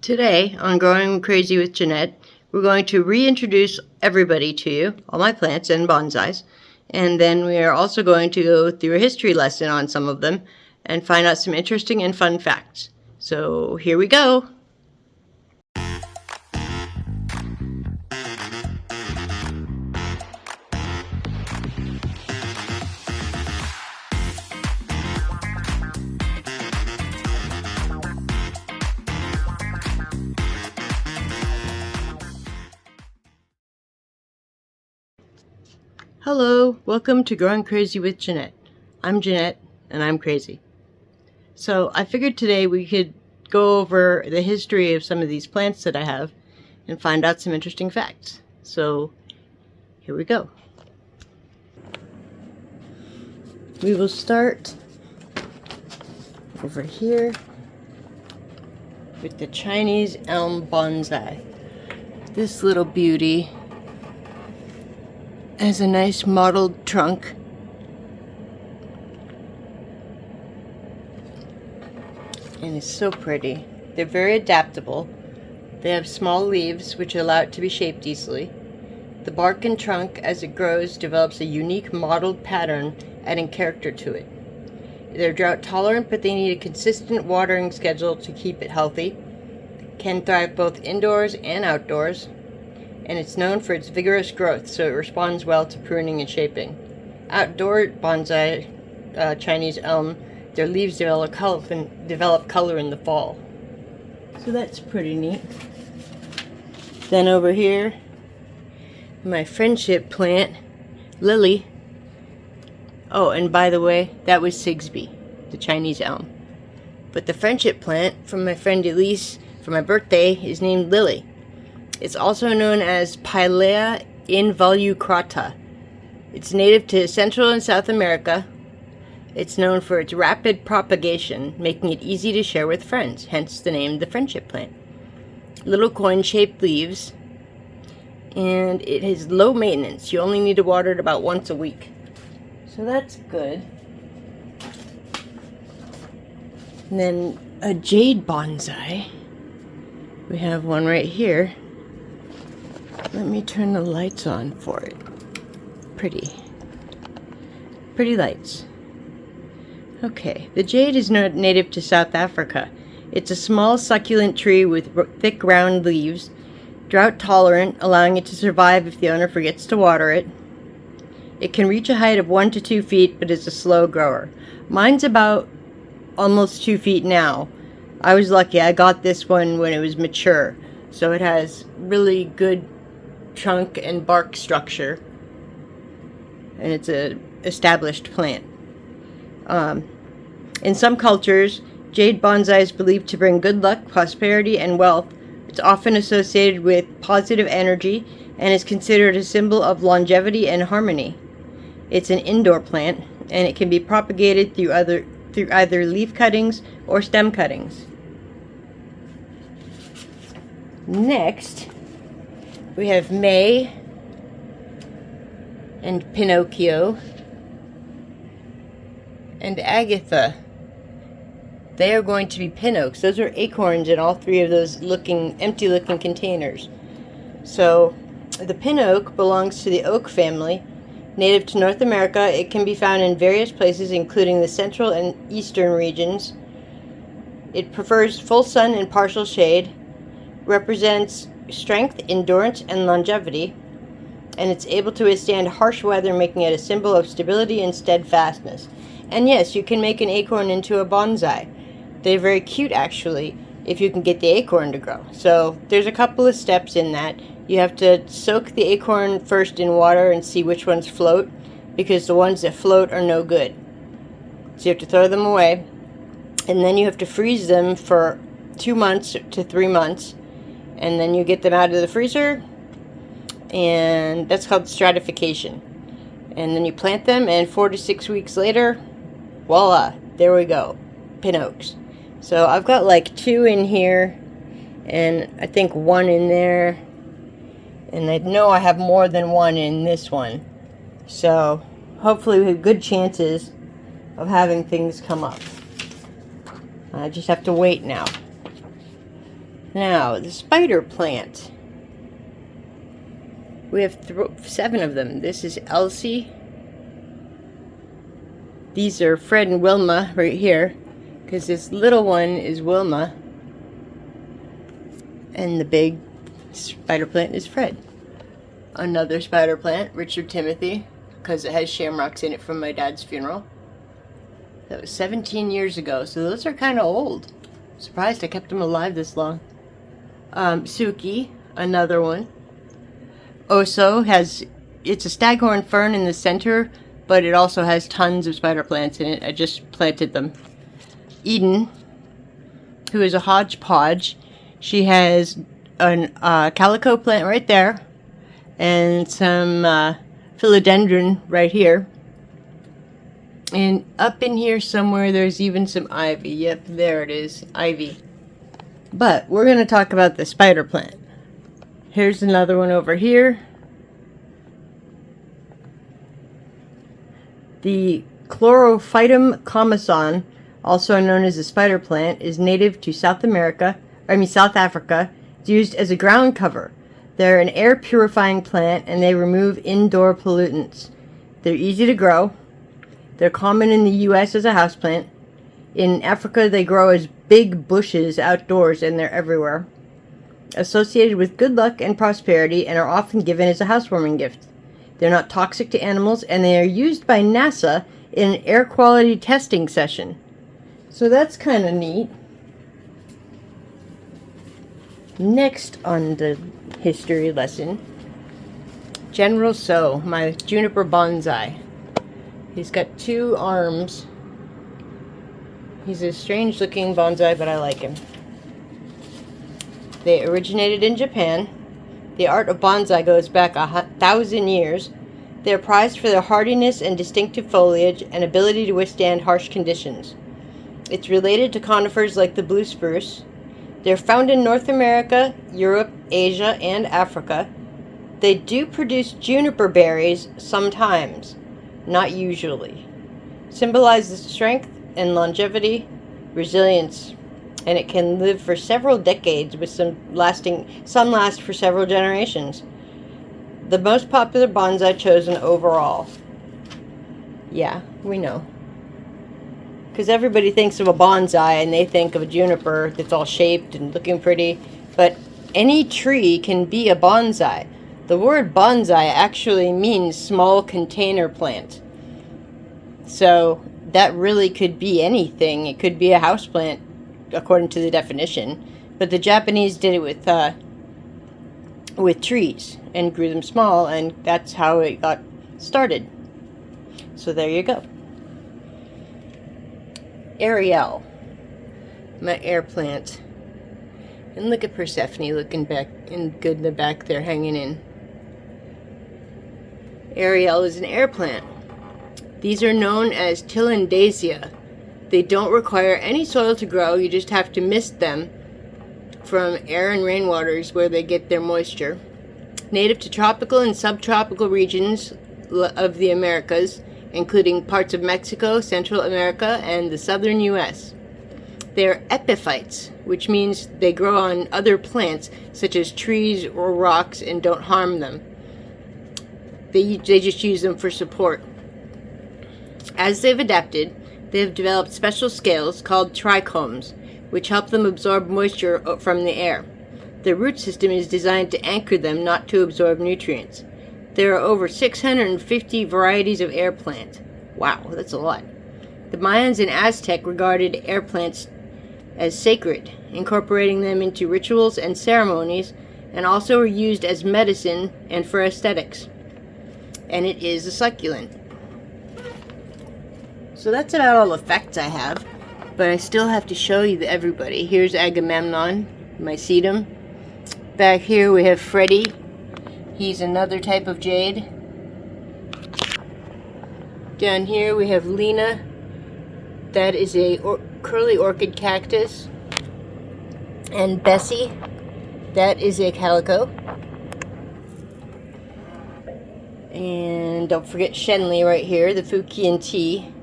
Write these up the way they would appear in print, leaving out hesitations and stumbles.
Today on Growing Crazy with Jeanette, we're going to reintroduce everybody to you, all my plants and bonsais, and then we are also going to go through a history lesson on some of them and find out some interesting and fun facts. So here we go! Hello, welcome to Growing Crazy with Jeanette. I'm Jeanette, and I'm crazy. So I figured today we could go over the history of some of these plants that I have and find out some interesting facts. So here we go. We will start over here with the Chinese elm bonsai. This little beauty has a nice mottled trunk. And it's so pretty. They're very adaptable. They have small leaves which allow it to be shaped easily. The bark and trunk, as it grows, develops a unique mottled pattern, adding character to it. They're drought tolerant, but they need a consistent watering schedule to keep it healthy. Can thrive both indoors and outdoors. And it's known for its vigorous growth, so it responds well to pruning and shaping. Outdoor bonsai, Chinese elm, their leaves develop color in the fall. So that's pretty neat. Then over here, my friendship plant, Lily. Oh, and by the way, that was Sigsbee, the Chinese elm. But the friendship plant from my friend Elise for my birthday is named Lily. It's also known as Pilea involucrata. It's native to Central and South America. It's known for its rapid propagation, making it easy to share with friends, hence the name the friendship plant. Little coin-shaped leaves, and it has low maintenance. You only need to water it about once a week. So that's good. And then a jade bonsai. We have one right here. Let me turn the lights on for it. Pretty lights. Okay, the jade is native to South Africa. It's a small succulent tree with thick round leaves, drought tolerant, allowing it to survive if the owner forgets to water it. It can reach a height of 1 to 2 feet, but is a slow grower. Mine's about almost 2 feet now. I was lucky. I got this one when it was mature, so it has really good trunk and bark structure, and it's an established plant. In some cultures, jade bonsai is believed to bring good luck, prosperity, and wealth. It's often associated with positive energy and is considered a symbol of longevity and harmony. It's an indoor plant, and it can be propagated through either leaf cuttings or stem cuttings. Next, we have May and Pinocchio and Agatha. They are going to be pin oaks. Those are acorns in all three of those empty looking containers. So the pin oak belongs to the oak family. Native to North America, it can be found in various places including the central and eastern regions. It prefers full sun and partial shade, represents strength, endurance, and longevity, and it's able to withstand harsh weather, making it a symbol of stability and steadfastness. And yes, you can make an acorn into a bonsai. They're very cute, actually, if you can get the acorn to grow. So there's a couple of steps in that. You have to soak the acorn first in water and see which ones float, because the ones that float are no good. So you have to throw them away, and then you have to freeze them for 2 months to 3 months, and then you get them out of the freezer, and that's called stratification. And then you plant them, and 4 to 6 weeks later, voila, there we go, pin oaks. So I've got like 2 in here, and I think 1 in there, and I know I have more than 1 in this one. So hopefully we have good chances of having things come up. I just have to wait now. Now, the spider plant. We have 7 of them. This is Elsie. These are Fred and Wilma right here, because this little one is Wilma, and the big spider plant is Fred. Another spider plant, Richard Timothy, because it has shamrocks in it from my dad's funeral. That was 17 years ago, so those are kind of old. Surprised I kept them alive this long. Suki, another one. Oso it's a staghorn fern in the center, but it also has tons of spider plants in it. I just planted them. Eden, who is a hodgepodge. She has a calico plant right there, and some philodendron right here. And up in here somewhere there's even some ivy. Yep, there it is, ivy. But we're going to talk about the spider plant. Here's another one over here. The Chlorophytum commoson, also known as the spider plant, is native to South Africa. It's used as a ground cover. They're an air purifying plant and they remove indoor pollutants. They're easy to grow. They're common in the US as a houseplant. In Africa, they grow as big bushes outdoors and they're everywhere. Associated with good luck and prosperity and are often given as a housewarming gift. They're not toxic to animals and they are used by NASA in an air quality testing session. So that's kind of neat. Next on the history lesson, General So, my juniper bonsai. He's got 2 arms. He's a strange looking bonsai, but I like him. They originated in Japan. The art of bonsai goes back 1,000 years. They are prized for their hardiness and distinctive foliage and ability to withstand harsh conditions. It's related to conifers like the blue spruce. They're found in North America, Europe, Asia, and Africa. They do produce juniper berries sometimes, not usually. Symbolizes strength and longevity, resilience, and it can live for several decades with some last for several generations. The most popular bonsai chosen overall. Yeah, we know. Because everybody thinks of a bonsai and they think of a juniper that's all shaped and looking pretty, but any tree can be a bonsai. The word bonsai actually means small container plant. So that really could be anything. It could be a houseplant, according to the definition. But the Japanese did it with trees and grew them small, and that's how it got started. So there you go. Ariel, my air plant. And look at Persephone looking back and good in the back there, hanging in. Ariel is an air plant. These are known as Tillandsia. They don't require any soil to grow. You just have to mist them from air and rainwaters where they get their moisture. Native to tropical and subtropical regions of the Americas, including parts of Mexico, Central America, and the southern U.S. They are epiphytes, which means they grow on other plants, such as trees or rocks, and don't harm them. They just use them for support. As they've adapted, they have developed special scales called trichomes, which help them absorb moisture from the air. Their root system is designed to anchor them, not to absorb nutrients. There are over 650 varieties of air plant. Wow, that's a lot. The Mayans and Aztec regarded air plants as sacred, incorporating them into rituals and ceremonies, and also were used as medicine and for aesthetics. And it is a succulent. So that's about all the facts I have, but I still have to show you everybody. Here's Agamemnon, my sedum. Back here we have Freddy. He's another type of jade. Down here we have Lena. That is a curly orchid cactus. And Bessie. That is a calico. And don't forget Shenley right here, the Fukian tea.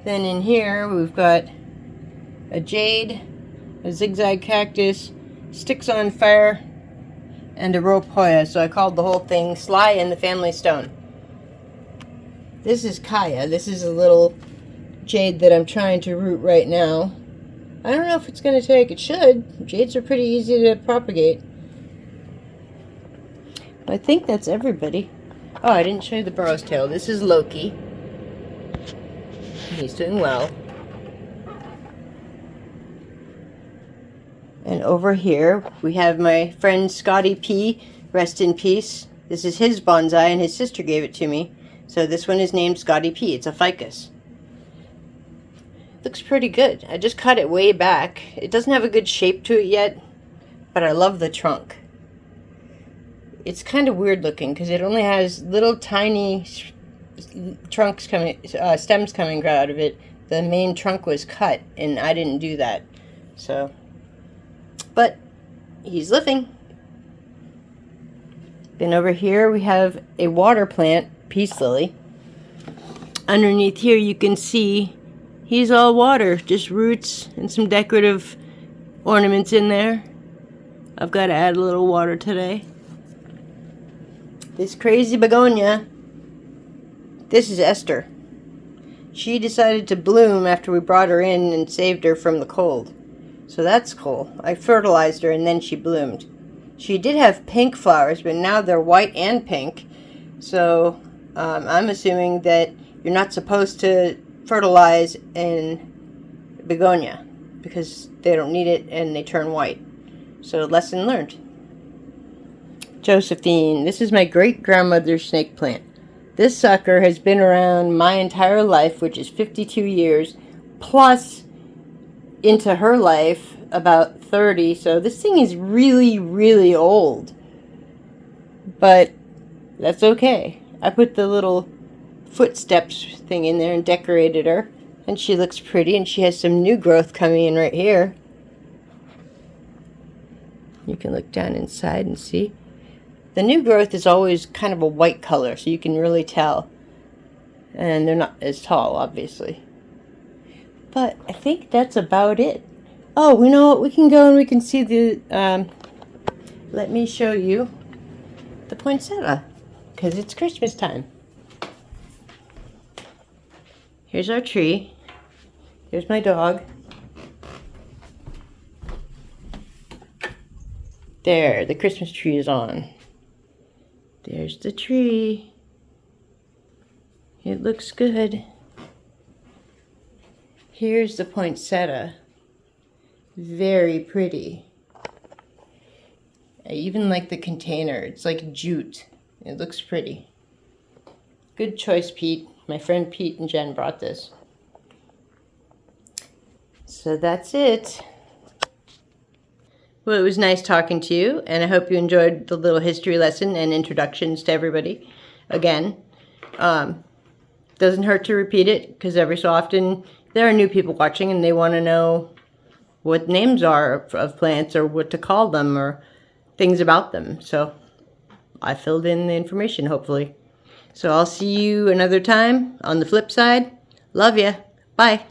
Then in here we've got a jade, a zigzag cactus, sticks on fire, and a rope hoya. So I called the whole thing Sly and the Family Stone. This is Kaya. This is a little jade that I'm trying to root right now. I don't know if it's going to take. It should. Jades are pretty easy to propagate. I think that's everybody. Oh, I didn't show you the burrow's tail. This is Loki. He's doing well. And over here, we have my friend Scotty P. Rest in peace. This is his bonsai, and his sister gave it to me. So this one is named Scotty P. It's a ficus. Looks pretty good. I just cut it way back. It doesn't have a good shape to it yet, but I love the trunk. It's kind of weird looking because it only has little tiny stems coming out of it. The main trunk was cut, and I didn't do that. So, but he's living. Then over here we have a water plant, peace lily. Underneath here you can see he's all water, just roots and some decorative ornaments in there. I've got to add a little water today. This crazy begonia, this is Esther. She decided to bloom after we brought her in and saved her from the cold. So that's cool. I fertilized her and then she bloomed. She did have pink flowers, but now they're white and pink. So I'm assuming that you're not supposed to fertilize in begonia because they don't need it and they turn white. So lesson learned. Josephine. This is my great-grandmother's snake plant. This sucker has been around my entire life, which is 52 years, plus into her life about 30. So this thing is really, really old. But that's okay. I put the little footsteps thing in there and decorated her. And she looks pretty, and she has some new growth coming in right here. You can look down inside and see. The new growth is always kind of a white color, so you can really tell. And they're not as tall, obviously. But I think that's about it. Oh, we know what? We can go and we can see the, let me show you the poinsettia, because it's Christmas time. Here's our tree. Here's my dog. There, the Christmas tree is on. There's the tree. It looks good. Here's the poinsettia. Very pretty. I even like the container. It's like jute. It looks pretty. Good choice, Pete. My friend Pete and Jen brought this. So that's it. Well, it was nice talking to you, and I hope you enjoyed the little history lesson and introductions to everybody. Again, doesn't hurt to repeat it, because every so often there are new people watching, and they want to know what names are of plants, or what to call them, or things about them. So I filled in the information, hopefully. So I'll see you another time on the flip side. Love ya. Bye.